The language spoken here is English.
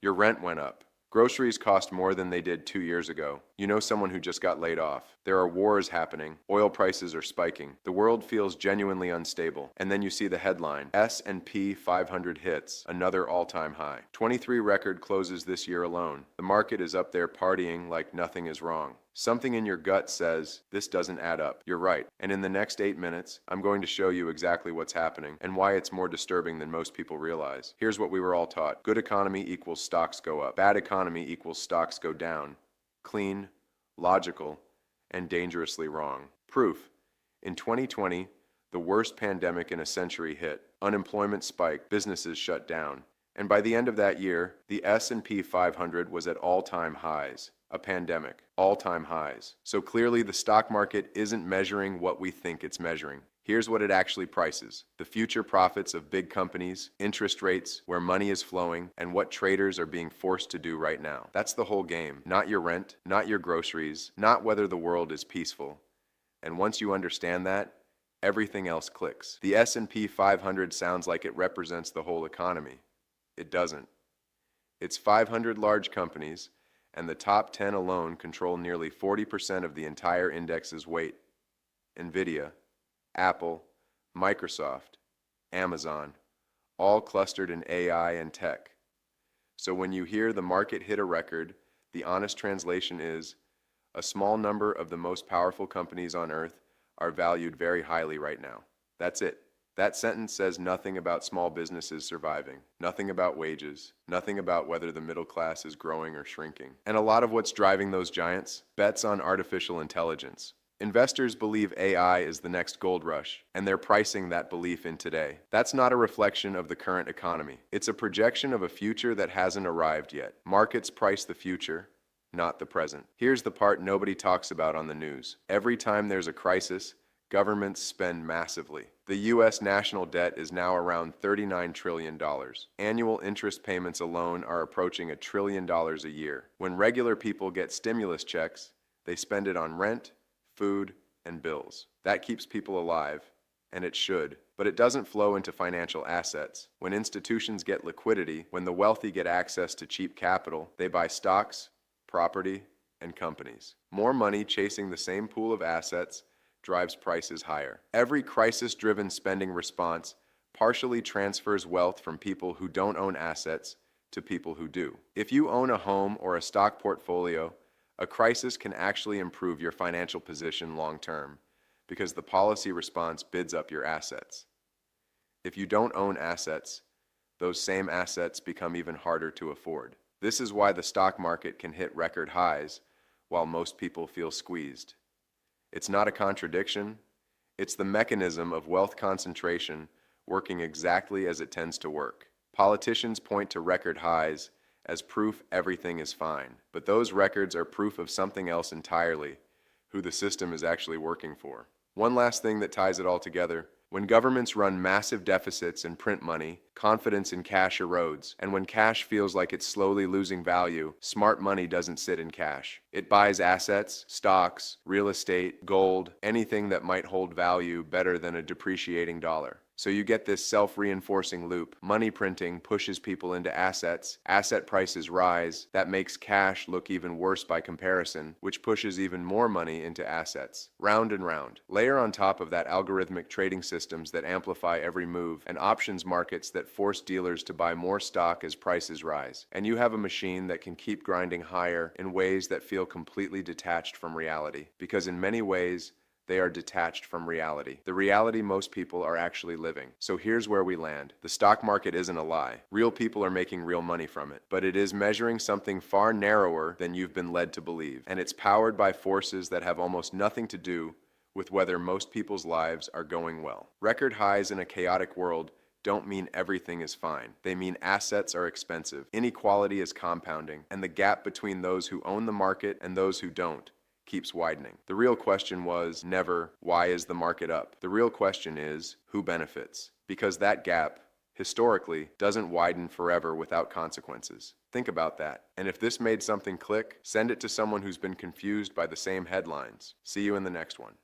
Your rent went up. Groceries cost more than they did 2 years ago. You know someone who just got laid off. There are wars happening. Oil prices are spiking. The world feels genuinely unstable. And then you see the headline, S&P 500 hits another all-time high. 23 record closes this year alone. The market is up there partying like nothing is wrong. Something in your gut says, this doesn't add up. You're right. And in the next 8 minutes, I'm going to show you exactly what's happening and why it's more disturbing than most people realize. Here's what we were all taught. Good economy equals stocks go up. Bad economy equals stocks go down. Clean, logical, and dangerously wrong. Proof. In 2020, the worst pandemic in a century hit. Unemployment spiked, businesses shut down. And by the end of that year, the S&P 500 was at all-time highs. A pandemic. All-time highs. So clearly the stock market isn't measuring what we think it's measuring. Here's what it actually prices. The future profits of big companies, interest rates, where money is flowing, and what traders are being forced to do right now. That's the whole game. Not your rent, not your groceries, not whether the world is peaceful. And once you understand that, everything else clicks. The S&P 500 sounds like it represents the whole economy. It doesn't. It's 500 large companies, and the top 10 alone control nearly 40% of the entire index's weight. Nvidia, Apple, Microsoft, Amazon, all clustered in AI and tech. So when you hear the market hit a record, the honest translation is, a small number of the most powerful companies on earth are valued very highly right now. That's it. That sentence says nothing about small businesses surviving, nothing about wages, nothing about whether the middle class is growing or shrinking. And a lot of what's driving those giants? Bets on artificial intelligence. Investors believe AI is the next gold rush, and they're pricing that belief in today. That's not a reflection of the current economy. It's a projection of a future that hasn't arrived yet. Markets price the future, not the present. Here's the part nobody talks about on the news. Every time there's a crisis, governments spend massively. The U.S. national debt is now around $39 trillion. Annual interest payments alone are approaching $1 trillion a year. When regular people get stimulus checks, they spend it on rent, food, and bills. That keeps people alive, and it should. But it doesn't flow into financial assets. When institutions get liquidity, when the wealthy get access to cheap capital, they buy stocks, property, and companies. More money chasing the same pool of assets drives prices higher. Every crisis-driven spending response partially transfers wealth from people who don't own assets to people who do. If you own a home or a stock portfolio, a crisis can actually improve your financial position long-term because the policy response bids up your assets. If you don't own assets, those same assets become even harder to afford. This is why the stock market can hit record highs while most people feel squeezed. It's not a contradiction. It's the mechanism of wealth concentration working exactly as it tends to work. Politicians point to record highs as proof everything is fine, but those records are proof of something else entirely, who the system is actually working for. One last thing that ties it all together. When governments run massive deficits and print money, confidence in cash erodes. And when cash feels like it's slowly losing value, smart money doesn't sit in cash. It buys assets, stocks, real estate, gold, anything that might hold value better than a depreciating dollar. So you get this self-reinforcing loop. Money printing pushes people into assets. Asset prices rise. That makes cash look even worse by comparison, which pushes even more money into assets. Round and round. Layer on top of that algorithmic trading systems that amplify every move and options markets that force dealers to buy more stock as prices rise. And you have a machine that can keep grinding higher in ways that feel completely detached from reality. Because in many ways, they are detached from reality. The reality most people are actually living. So here's where we land. The stock market isn't a lie. Real people are making real money from it. But it is measuring something far narrower than you've been led to believe. And it's powered by forces that have almost nothing to do with whether most people's lives are going well. Record highs in a chaotic world don't mean everything is fine. They mean assets are expensive, inequality is compounding, and the gap between those who own the market and those who don't keeps widening. The real question was never, why is the market up? The real question is, who benefits? Because that gap, historically, doesn't widen forever without consequences. Think about that. And if this made something click, send it to someone who's been confused by the same headlines. See you in the next one.